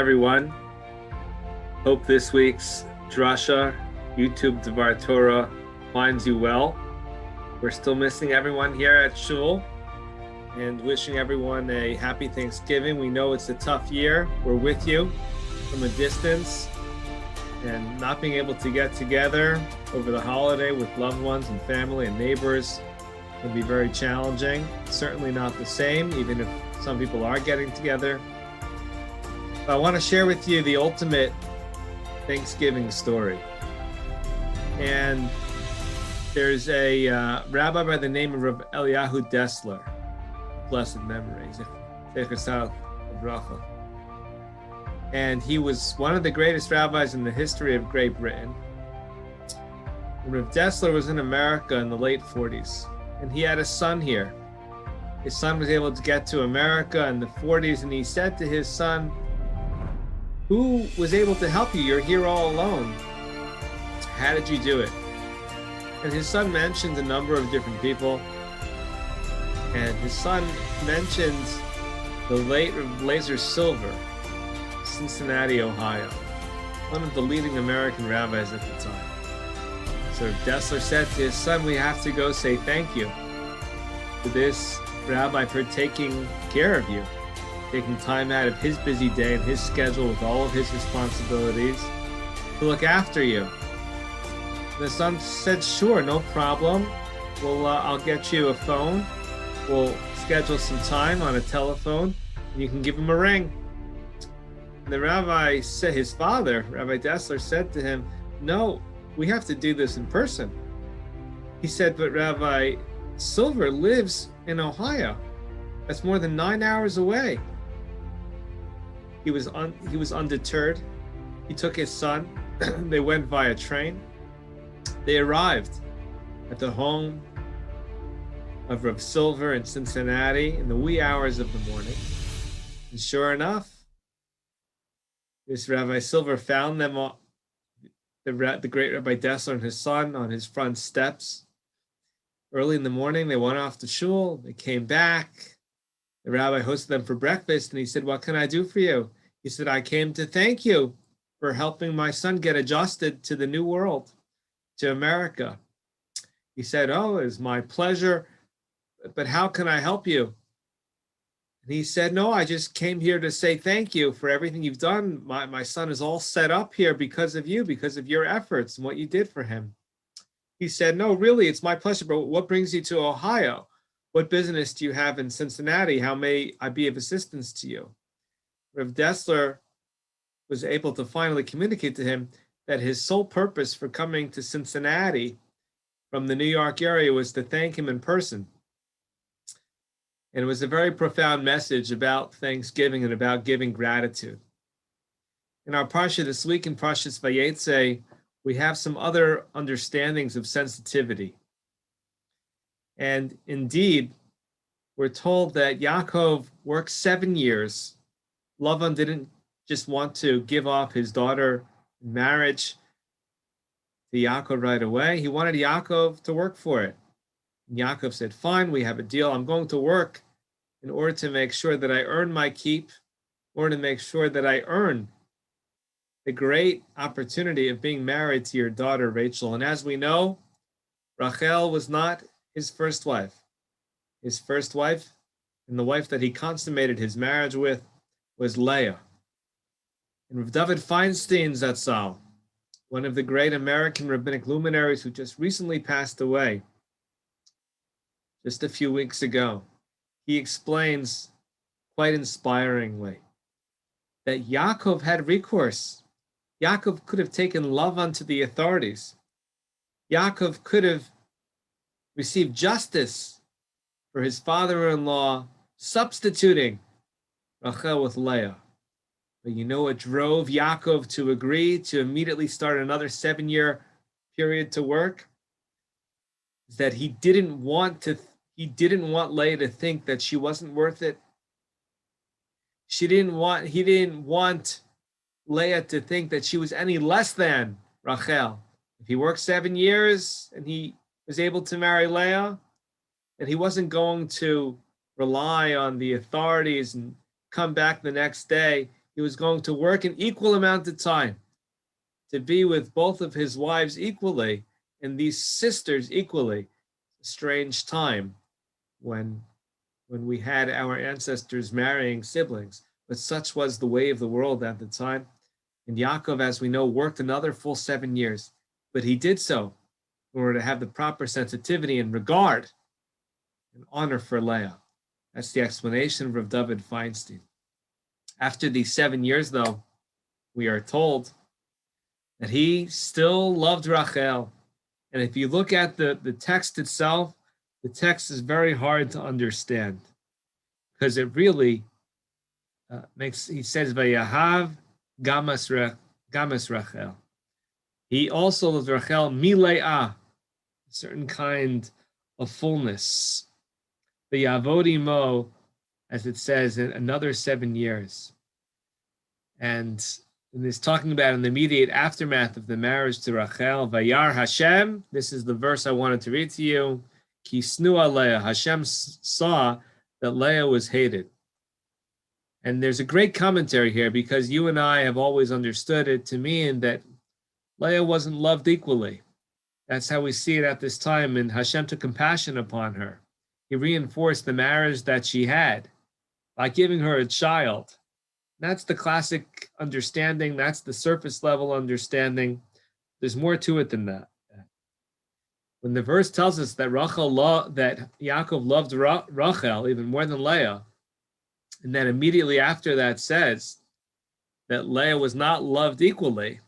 everyone. Hope this week's Drasha, YouTube Devar Torah finds you well. We're still missing everyone here at Shul and wishing everyone a happy Thanksgiving. We know it's a tough year. We're with you from a distance, and not being able to get together over the holiday with loved ones and family and neighbors can be very challenging. Certainly not the same, even if some people are getting together. But I want to share with you the ultimate Thanksgiving story. And there's a rabbi by the name of Rabbi Eliyahu Dessler, blessed memory, and he was one of the greatest rabbis in the history of Great Britain. Rabbi Dessler was in America in the late 40s, and he had a son here. His son was able to get to America in the 40s, and he said to his son, "Who was able to help you? You're here all alone. How did you do it?" And his son mentioned a number of different people. And his son mentions the late Laser Silver, Cincinnati, Ohio, one of the leading American rabbis at the time. So Dessler said to his son, "We have to go say thank you to this rabbi for taking care of you, taking time out of his busy day and his schedule with all of his responsibilities to look after you." The son said, "Sure, no problem. I'll get you a phone. We'll schedule some time on a telephone, and you can give him a ring." And the rabbi said, his father, Rabbi Dessler, said to him, "No, we have to do this in person." He said, "But Rabbi Silver lives in Ohio. That's more than 9 hours away." He was undeterred. He took his son. They went via train. They arrived at the home of Rav Silver in Cincinnati in the wee hours of the morning. And sure enough, this Rabbi Silver found them, the great Rabbi Dessler and his son, on his front steps. Early in the morning, they went off to shul. They came back. The rabbi hosted them for breakfast, and he said, "What can I do for you?" He said, "I came to thank you for helping my son get adjusted to the new world, to America." He said, "Oh, it's my pleasure, but how can I help you?" And he said, "No, I just came here to say thank you for everything you've done. My son is all set up here because of you, because of your efforts and what you did for him." He said, "No, really, it's my pleasure, but what brings you to Ohio? What business do you have in Cincinnati? How may I be of assistance to you?" Rav Dessler was able to finally communicate to him that his sole purpose for coming to Cincinnati from the New York area was to thank him in person. And it was a very profound message about Thanksgiving and about giving gratitude. In our parsha this week, in Parshas Veyetze, we have some other understandings of sensitivity. And indeed, we're told that Yaakov worked 7 years. Lavan didn't just want to give off his daughter in marriage to Yaakov right away. He wanted Yaakov to work for it. And Yaakov said, "Fine, we have a deal. I'm going to work in order to make sure that I earn my keep, in order to make sure that I earn the great opportunity of being married to your daughter, Rachel." And as we know, Rachel was not his first wife. His first wife, and the wife that he consummated his marriage with, was Leah. And Rav David Feinstein Zatzal, one of the great American rabbinic luminaries who just recently passed away, just a few weeks ago, he explains quite inspiringly that Yaakov had recourse. Yaakov could have taken Lavan to the authorities. Yaakov could have received justice for his father-in-law substituting Rachel with Leah. But you know what drove Yaakov to agree to immediately start another 7-year period to work? Is that he didn't want Leah to think that she wasn't worth it. He didn't want Leah to think that she was any less than Rachel. If he worked 7 years and he was able to marry Leah, then he wasn't going to rely on the authorities and come back the next day. he was going to work an equal amount of time to be with both of his wives equally and these sisters equally. A strange time when we had our ancestors marrying siblings, but such was the way of the world at the time. And Yaakov, as we know, worked another full 7 years, but he did so in order to have the proper sensitivity and regard and honor for Leah. That's the explanation of Rav David Feinstein. After these 7 years, though, we are told that he still loved Rachel. And if you look at the text itself, the text is very hard to understand because it really he says, Vayahav gamas Rachel. He also loved Rachel mile'ah, a certain kind of fullness. Vayavod mo, as it says, in another 7 years. And it's talking about in the immediate aftermath of the marriage to Rachel, Vayar Hashem, this is the verse I wanted to read to you, Ki snua Leah, Hashem saw that Leah was hated. And there's a great commentary here because you and I have always understood it to mean that Leah wasn't loved equally. That's how we see it at this time, and Hashem took compassion upon her. He reinforced the marriage that she had by giving her a child. That's the classic understanding. That's the surface level understanding. There's more to it than that. When the verse tells us that Yaakov loved Rachel even more than Leah, and then immediately after that says that Leah was not loved equally,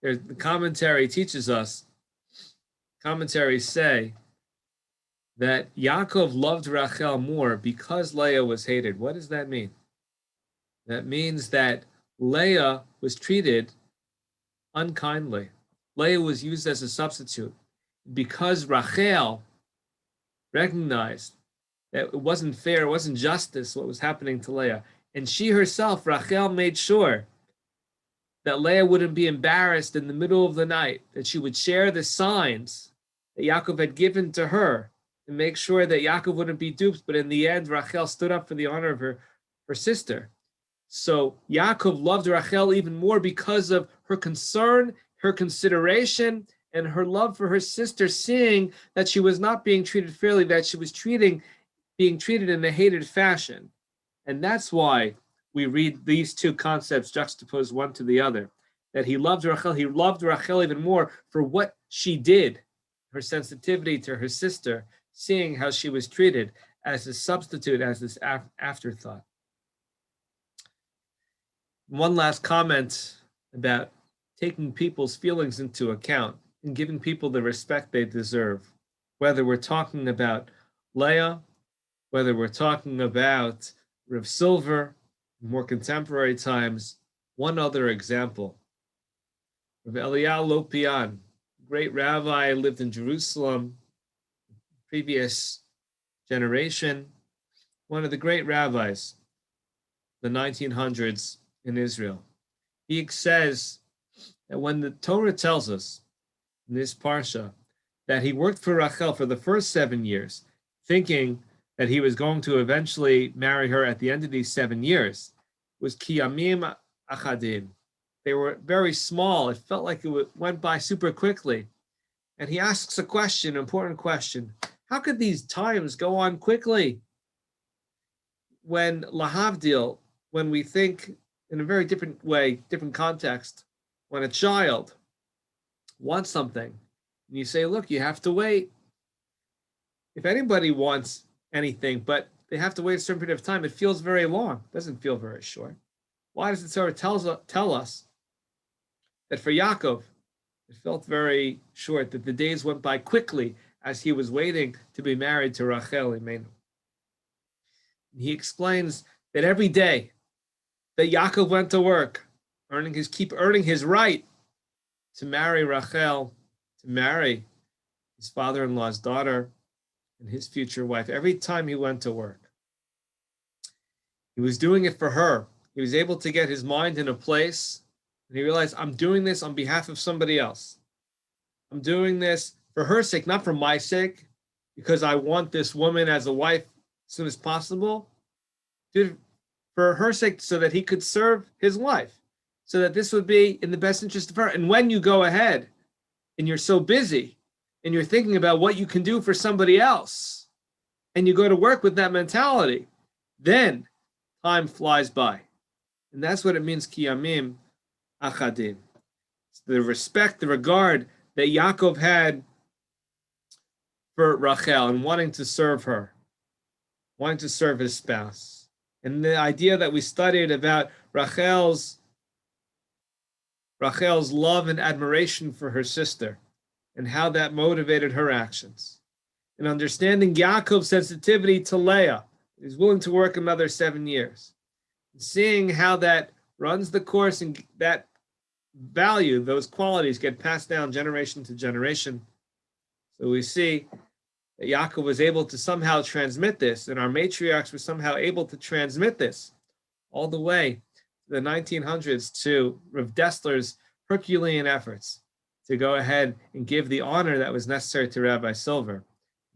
the commentary teaches us, commentaries say that Yaakov loved Rachel more because Leah was hated. What does that mean? That means that Leah was treated unkindly. Leah was used as a substitute because Rachel recognized that it wasn't fair, it wasn't justice what was happening to Leah. And she herself, Rachel, made sure that Leah wouldn't be embarrassed in the middle of the night, that she would share the signs that Yaakov had given to her to make sure that Yaakov wouldn't be duped. But in the end, Rachel stood up for the honor of her sister. So Yaakov loved Rachel even more because of her concern, her consideration, and her love for her sister, seeing that she was not being treated fairly, that she was being treated in a hated fashion. And that's why we read these two concepts juxtaposed one to the other, that he loved Rachel even more for what she did, her sensitivity to her sister, seeing how she was treated as a substitute, as this afterthought. One last comment about taking people's feelings into account and giving people the respect they deserve, whether we're talking about Leah, whether we're talking about Rav Silver, more contemporary times. One other example, Rav Eliyahu Lopian, great rabbi, lived in Jerusalem, previous generation, one of the great rabbis, the 1900s in Israel. He says that when the Torah tells us in this parsha that he worked for Rachel for the first 7 years, thinking that he was going to eventually marry her at the end of these 7 years, was kiyamim achadim. They were very small. It felt like it went by super quickly. And he asks a question, an important question. How could these times go on quickly? When lahavdil, when we think in a very different way, different context, when a child wants something, and you say, look, you have to wait. If anybody wants anything, but they have to wait a certain period of time, it feels very long. It doesn't feel very short. Why does the Torah tell us that for Yaakov, it felt very short, that the days went by quickly as he was waiting to be married to Rachel Imenu? He explains that every day that Yaakov went to work, keep earning his right to marry Rachel, to marry his father-in-law's daughter and his future wife. Every time he went to work, he was doing it for her. He was able to get his mind in a place, and he realized, I'm doing this on behalf of somebody else. I'm doing this for her sake, not for my sake, because I want this woman as a wife as soon as possible. Did it for her sake, so that he could serve his wife, so that this would be in the best interest of her. And when you go ahead and you're so busy and you're thinking about what you can do for somebody else, and you go to work with that mentality, then time flies by. And that's what it means, ki yamim achadim. The respect, the regard that Yaakov had for Rachel and wanting to serve her, wanting to serve his spouse. And the idea that we studied about Rachel's love and admiration for her sister and how that motivated her actions. And understanding Yaakov's sensitivity to Leah. He's willing to work another 7 years. And seeing how that runs the course and that value, those qualities get passed down generation to generation. So we see that Yaakov was able to somehow transmit this, and our matriarchs were somehow able to transmit this all the way to the 1900s to Rav Dessler's Herculean efforts to go ahead and give the honor that was necessary to Rabbi Silver.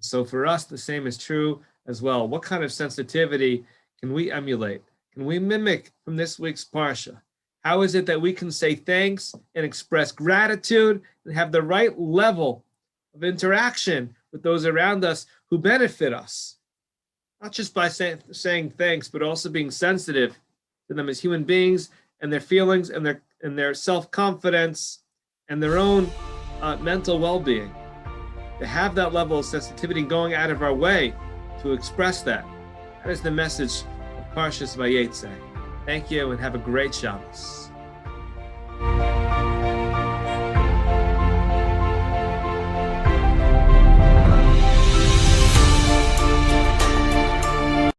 So for us, the same is true as well. What kind of sensitivity can we emulate? Can we mimic from this week's Parsha? How is it that we can say thanks and express gratitude and have the right level of interaction with those around us who benefit us? Not just by saying thanks, but also being sensitive to them as human beings and their feelings and their self-confidence and their own mental well-being. To have that level of sensitivity going out of our way to express that. That is the message of Parshas Veyetze. Thank you and have a great Shabbos.